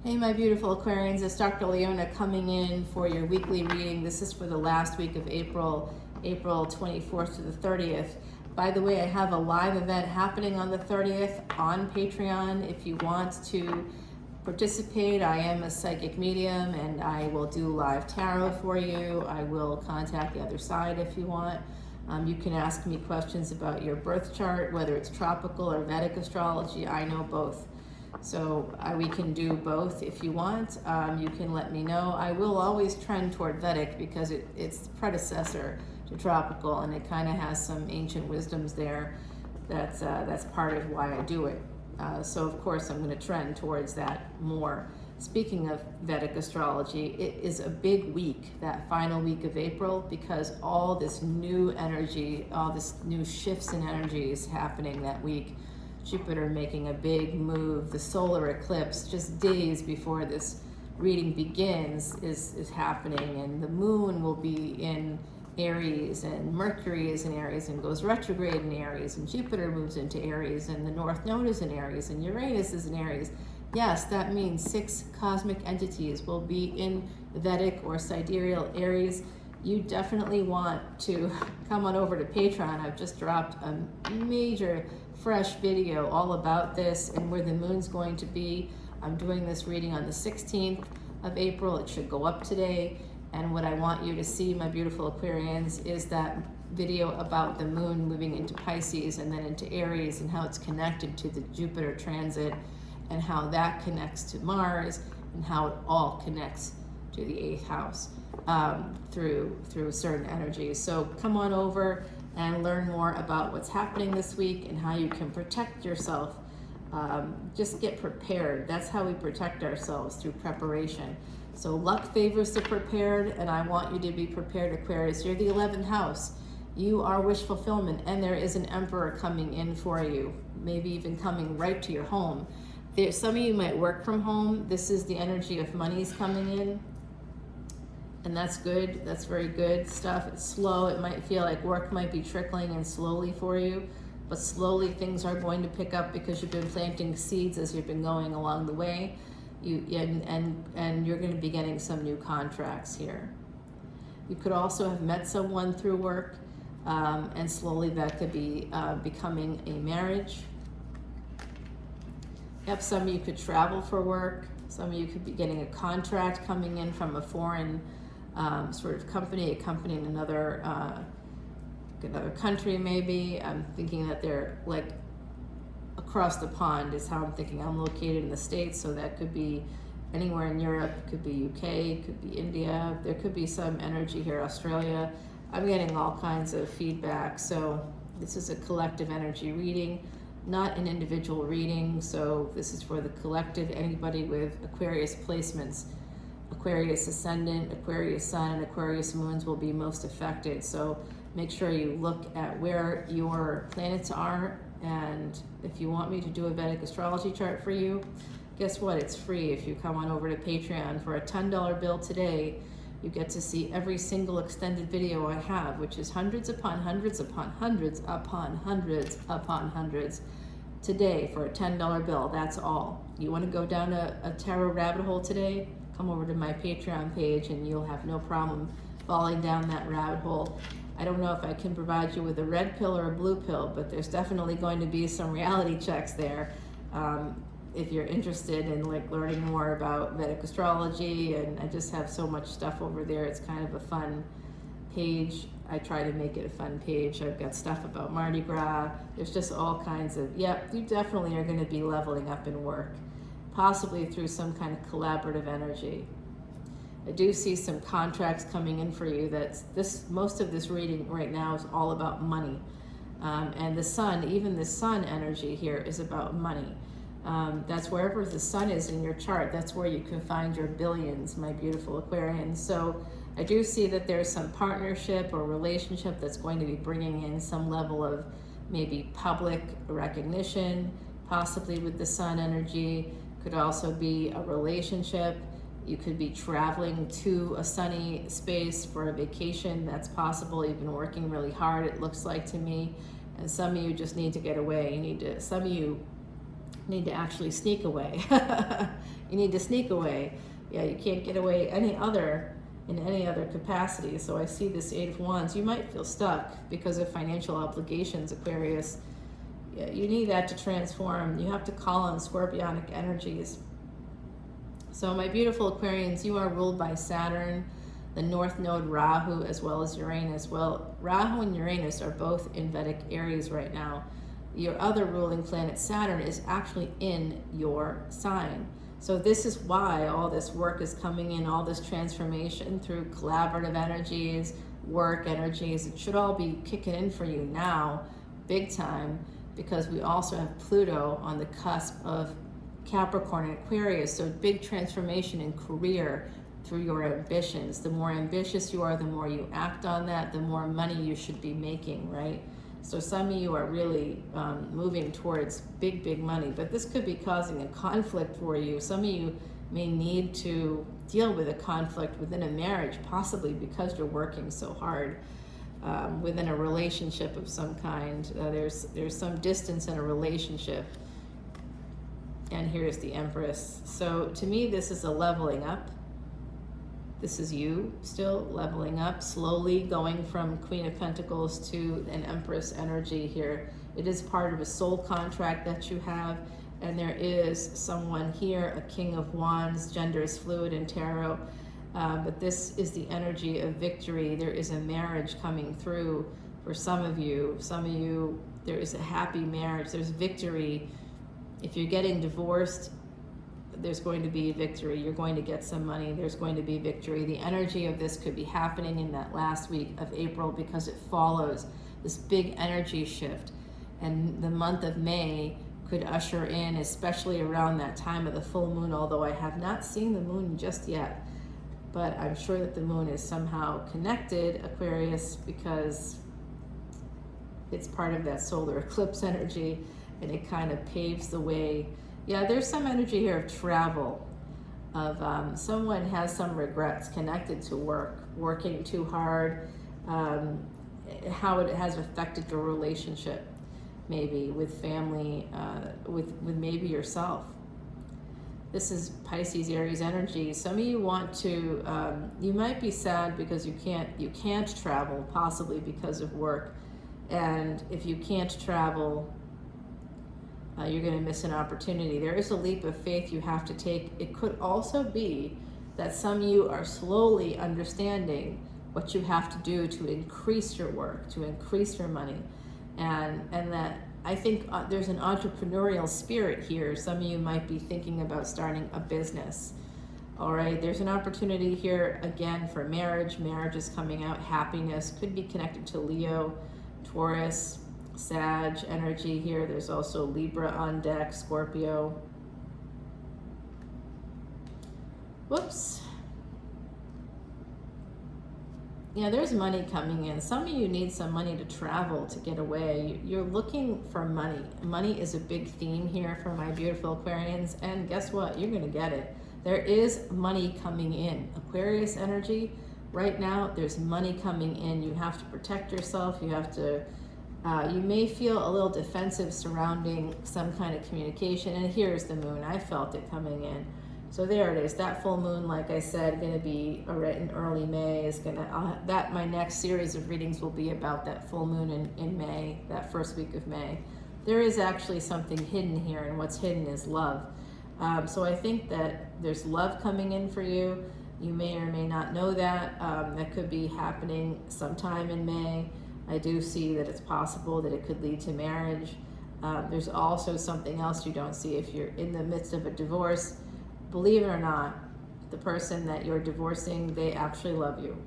Hey, my beautiful Aquarians, it's Dr. Leona coming in for your weekly reading. This is for the last week of April 24th to the 30th. By the way, I have a live event happening on the 30th on Patreon. If you want to participate, I am a psychic medium and I will do live tarot for you. I will contact the other side if you want. You can ask me questions about your birth chart, whether it's tropical or Vedic astrology. I know both. So we can do both if you want. You can let me know. I will always trend toward Vedic because it's the predecessor to tropical, and it kind of has some ancient wisdoms there. That's part of why I do it. So of course I'm going to trend towards that more. Speaking of Vedic astrology, it is a big week, that final week of April, because all this new energy, all this new shifts in energy is happening that week. Jupiter making a big move. The solar eclipse, just days before this reading begins, is happening, and the moon will be in Aries, and Mercury is in Aries and goes retrograde in Aries, and Jupiter moves into Aries, and the North Node is in Aries, and Uranus is in Aries. Yes, that means 6 cosmic entities will be in Vedic or sidereal Aries. You definitely want to come on over to Patreon. I've just dropped a major fresh video all about this and where the moon's going to be. I'm doing this reading on the 16th of April. It should go up today. And what I want you to see, my beautiful Aquarians, is that video about the moon moving into Pisces and then into Aries, and how it's connected to the Jupiter transit, and how that connects to Mars, and how it all connects to the 8th house through certain energies. So come on over and learn more about what's happening this week and how you can protect yourself. Just get prepared. That's how we protect ourselves, through preparation. So luck favors the prepared, and I want you to be prepared, Aquarius. You're the 11th house. You are wish fulfillment, and there is an emperor coming in for you, maybe even coming right to your home. Some of you might work from home. This is the energy of money's coming in, and that's good. That's very good stuff. It's slow. It might feel like work might be trickling in slowly for you, but slowly things are going to pick up because you've been planting seeds as you've been going along the way. And you're going to be getting some new contracts here. You could also have met someone through work, and slowly that could be becoming a marriage. Yep, some of you could travel for work. Some of you could be getting a contract coming in from a foreign sort of company, a company in another country maybe. I'm thinking that they're like across the pond is how I'm thinking. I'm located in the States, so that could be anywhere in Europe. It could be UK, it could be India. There could be some energy here, Australia. I'm getting all kinds of feedback. So this is a collective energy reading, not an individual reading. So this is for the collective. Anybody with Aquarius placements, Aquarius Ascendant, Aquarius Sun, and Aquarius Moons will be most affected. So make sure you look at where your planets are. And if you want me to do a Vedic astrology chart for you, guess what? It's free if you come on over to Patreon. For a $10 bill today, you get to see every single extended video I have, which is hundreds upon hundreds upon hundreds upon hundreds upon hundreds today for a $10 bill. That's all. You want to go down a tarot rabbit hole today? Come over to my Patreon page and you'll have no problem falling down that rabbit hole. I don't know if I can provide you with a red pill or a blue pill, but there's definitely going to be some reality checks there. If you're interested in like learning more about Vedic astrology, and I just have so much stuff over there. It's kind of a fun page. I try to make it a fun page. I've got stuff about Mardi Gras. There's just all kinds of, yep, you definitely are going to be leveling up in work, possibly through some kind of collaborative energy. I do see some contracts coming in for you. Most of this reading right now is all about money. And the sun, even the sun energy here is about money. That's wherever the sun is in your chart, that's where you can find your billions, my beautiful Aquarians. So I do see that there's some partnership or relationship that's going to be bringing in some level of maybe public recognition, possibly with the sun energy. Could also be a relationship. You could be traveling to a sunny space for a vacation. That's possible. You've been working really hard, it looks like to me. And some of you just need to get away. Some of you need to actually sneak away. You need to sneak away. Yeah, you can't get away in any other capacity. So I see this Eight of Wands. You might feel stuck because of financial obligations, Aquarius. Yeah, you need that to transform. You have to call on scorpionic energies. So my beautiful Aquarians, you are ruled by Saturn, the North Node Rahu, as well as Uranus. Well, Rahu and Uranus are both in Vedic Aries right now. Your other ruling planet, Saturn, is actually in your sign. So this is why all this work is coming in, all this transformation through collaborative energies, work energies. It should all be kicking in for you now, big time, because we also have Pluto on the cusp of Capricorn and Aquarius. So big transformation in career through your ambitions. The more ambitious you are, the more you act on that, the more money you should be making, right? So some of you are really moving towards big money, but this could be causing a conflict for you. Some of you may need to deal with a conflict within a marriage, possibly because you're working so hard within a relationship of some kind. There's some distance in a relationship. And here's the Empress. So to me, this is a leveling up. This is you still leveling up, slowly going from Queen of Pentacles to an Empress energy here. It is part of a soul contract that you have, and there is someone here, a King of Wands. Gender is fluid in tarot, but this is the energy of victory. There is a marriage coming through for some of you. Some of you, there is a happy marriage. There's victory. If you're getting divorced, there's going to be victory. You're going to get some money. There's going to be victory. The energy of this could be happening in that last week of April because it follows this big energy shift. And the month of May could usher in, especially around that time of the full moon, although I have not seen the moon just yet. But I'm sure that the moon is somehow connected, Aquarius, because it's part of that solar eclipse energy, and it kind of paves the way. Yeah, there's some energy here of travel, of someone has some regrets connected to working too hard, how it has affected your relationship, maybe with family, with maybe yourself. This is Pisces, Aries energy. Some of you want to, you might be sad because you can't travel, possibly because of work. And if you can't travel, you're going to miss an opportunity. There is a leap of faith you have to take. It could also be that some of you are slowly understanding what you have to do to increase your work, to increase your money. And that I think there's an entrepreneurial spirit here. Some of you might be thinking about starting a business. All right, there's an opportunity here again for marriage. Marriage is coming out. Happiness could be connected to Leo, Taurus, Sag energy here. There's also Libra on deck, Scorpio. Whoops. Yeah, there's money coming in. Some of you need some money to travel, to get away. You're looking for money. Money is a big theme here for my beautiful Aquarians. And guess what? You're going to get it. There is money coming in. Aquarius energy, right now, there's money coming in. You have to protect yourself. You have to, you may feel a little defensive surrounding some kind of communication. And here's the moon. I felt it coming in. So there it is. That full moon, like I said, going to be in early May. Is going to my next series of readings will be about that full moon in May, that first week of May. There is actually something hidden here, and what's hidden is love. So I think that there's love coming in for you. You may or may not know that. That could be happening sometime in May. I do see that it's possible that it could lead to marriage. There's also something else you don't see if you're in the midst of a divorce. Believe it or not, the person that you're divorcing, they actually love you.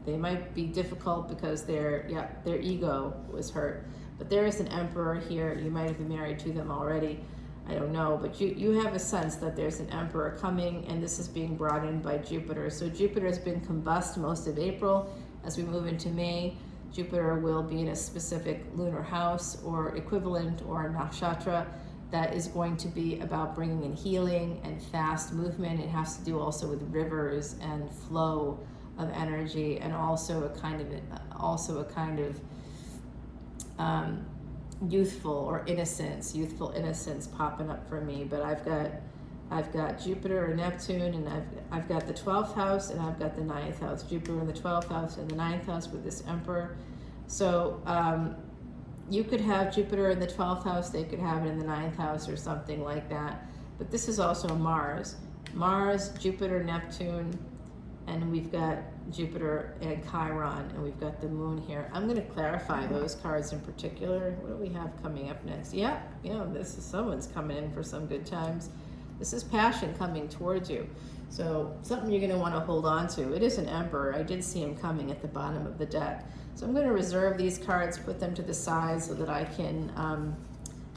They might be difficult because their ego was hurt. But there is an emperor here. You might have been married to them already. I don't know. But you have a sense that there's an emperor coming, and this is being brought in by Jupiter. So Jupiter has been combust most of April. As we move into May, Jupiter will be in a specific lunar house or equivalent or nakshatra that is going to be about bringing in healing and fast movement. It has to do also with rivers and flow of energy, and also a kind of youthful innocence popping up for me. But I've got Jupiter and Neptune, and I've got the 12th house, and I've got the 9th house. Jupiter in the 12th house and the 9th house with this Emperor. So you could have Jupiter in the 12th house, they could have it in the 9th house or something like that. But this is also Mars, Jupiter, Neptune, and we've got Jupiter and Chiron, and we've got the moon here. I'm going to clarify those cards in particular. What do we have coming up next? Yeah, this is someone's coming in for some good times. This is passion coming towards you. So something you're going to want to hold on to. It is an Emperor. I did see him coming at the bottom of the deck. So I'm going to reserve these cards, put them to the side so that I can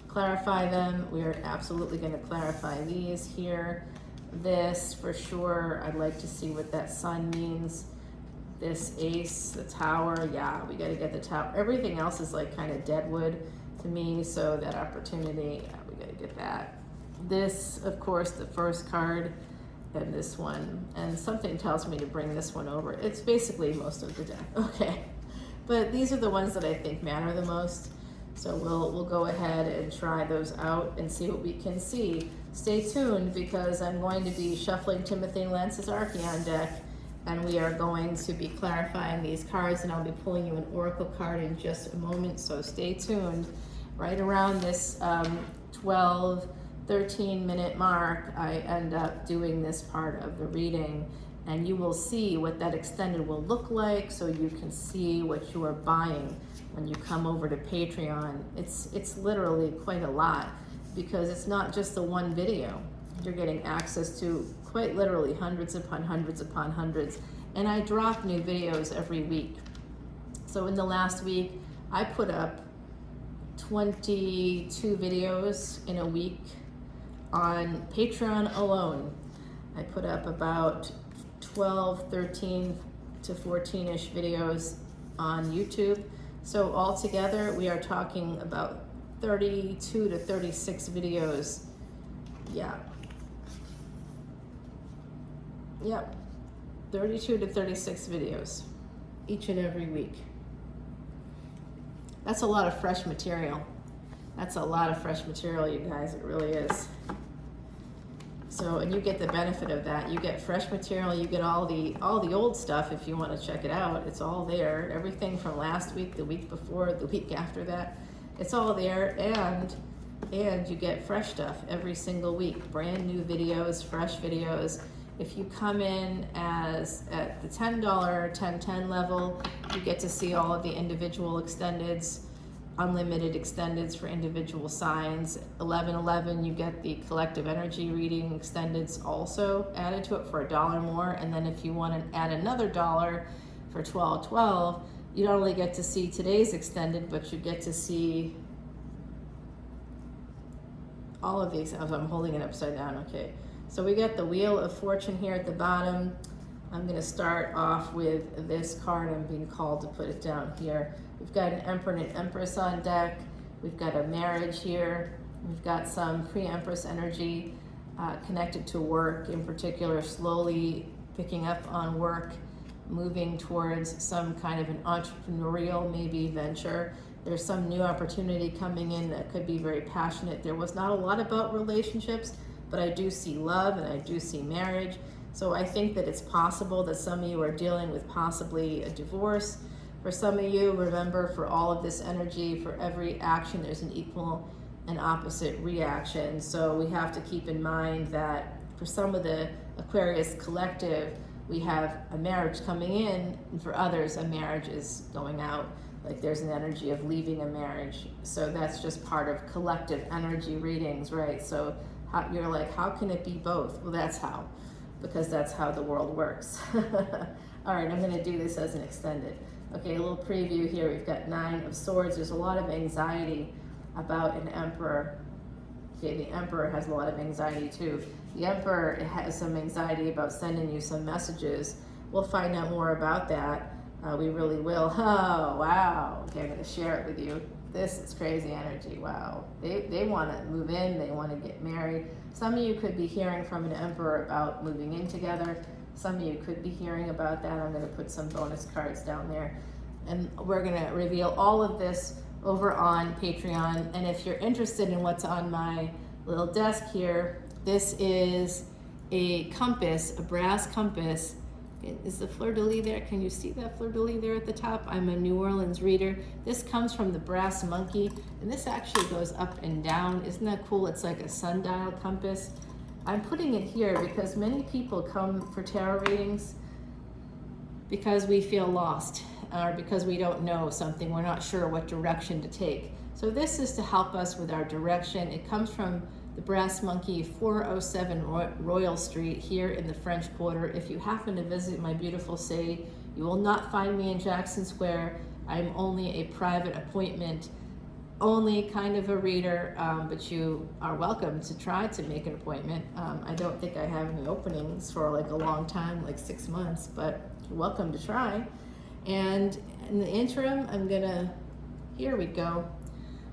clarify them. We are absolutely going to clarify these here. This for sure, I'd like to see what that sun means. This ace, the tower, yeah, we got to get the tower. Everything else is like kind of deadwood to me, so that opportunity, yeah, we got to get that. This, of course, the first card, and this one, and something tells me to bring this one over. It's basically most of the deck, okay. But these are the ones that I think matter the most. So we'll go ahead and try those out and see what we can see. Stay tuned, because I'm going to be shuffling Timothy Lentz's Archeon deck, and we are going to be clarifying these cards, and I'll be pulling you an oracle card in just a moment, so stay tuned. Right around this 13-minute mark, I end up doing this part of the reading, and you will see what that extended will look like, so you can see what you are buying when you come over to Patreon. It's literally quite a lot, because it's not just the one video. You're getting access to quite literally hundreds upon hundreds upon hundreds, and I drop new videos every week. So in the last week, I put up 22 videos in a week on Patreon alone. I put up about 12, 13 to 14-ish videos on YouTube. So altogether, we are talking about 32 to 36 videos. Yeah. Yep. 32 to 36 videos each and every week. That's a lot of fresh material. That's a lot of fresh material, you guys. It really is. So, and you get the benefit of that. You get fresh material. You get all the old stuff if you want to check it out. It's all there. Everything from last week, the week before, the week after that. It's all there, and you get fresh stuff every single week. Brand new videos, fresh videos. If you come in as at the $10 1010 level, you get to see all of the individual extendeds, unlimited extendeds for individual signs. 1111, you get the collective energy reading extendeds also added to it for $1 more. And then if you want to add another $1 for 1212, you not only get to see today's extended, but you get to see all of these. I'm holding it upside down, okay. So we got the Wheel of Fortune here at the bottom. I'm going to start off with this card. I'm being called to put it down here. We've got an Emperor and an Empress on deck. We've got a marriage here. We've got some pre-Empress energy connected to work, in particular, slowly picking up on work, moving towards some kind of an entrepreneurial maybe venture. There's some new opportunity coming in that could be very passionate. There was not a lot about relationships, but I do see love and I do see marriage. So I think that it's possible that some of you are dealing with possibly a divorce. For some of you, remember, for all of this energy, for every action, there's an equal and opposite reaction. So we have to keep in mind that for some of the Aquarius collective, we have a marriage coming in, and for others, a marriage is going out. Like there's an energy of leaving a marriage. So that's just part of collective energy readings, right? So you're like, how can it be both? Well, that's how, because that's how the world works. All right, I'm gonna do this as an extended. Okay, a little preview here. We've got 9 of Swords. There's a lot of anxiety about an Emperor. Okay, the Emperor has a lot of anxiety too. The Emperor has some anxiety about sending you some messages. We'll find out more about that. We really will. Oh, wow. Okay, I'm gonna share it with you. This is crazy energy, wow. They wanna move in, they wanna get married. Some of you could be hearing from an Emperor about moving in together. Some of you could be hearing about that. I'm gonna put some bonus cards down there. And we're gonna reveal all of this over on Patreon. And if you're interested in what's on my little desk here, this is a compass, a brass compass. Is the fleur-de-lis there? Can you see that fleur-de-lis there at the top? I'm a New Orleans reader. This comes from the brass monkey, and this actually goes up and down. Isn't that cool? It's like a sundial compass. I'm putting it here because many people come for tarot readings because we feel lost, or because we don't know something, we're not sure what direction to take. So this is to help us with our direction. It comes from the Brass Monkey, 407 Royal Street here in the French Quarter. If you happen to visit my beautiful city, you will not find me in Jackson Square. I'm only a private appointment, only kind of a reader, but you are welcome to try to make an appointment. I don't think I have any openings for like a long time, like 6 months, but you're welcome to try. And in the interim, here we go.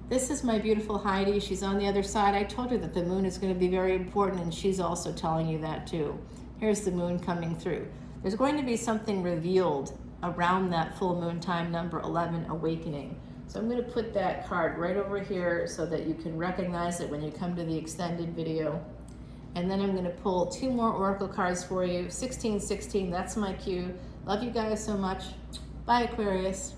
This is my beautiful Heidi. She's on the other side. I told her that the moon is going to be very important, and she's also telling you that too. Here's the moon coming through. There's going to be something revealed around that full moon time, number 11, awakening. So I'm going to put that card right over here so that you can recognize it when you come to the extended video. And then I'm going to pull 2 more oracle cards for you. 1616, that's my cue. Love you guys so much. Bye, Aquarius.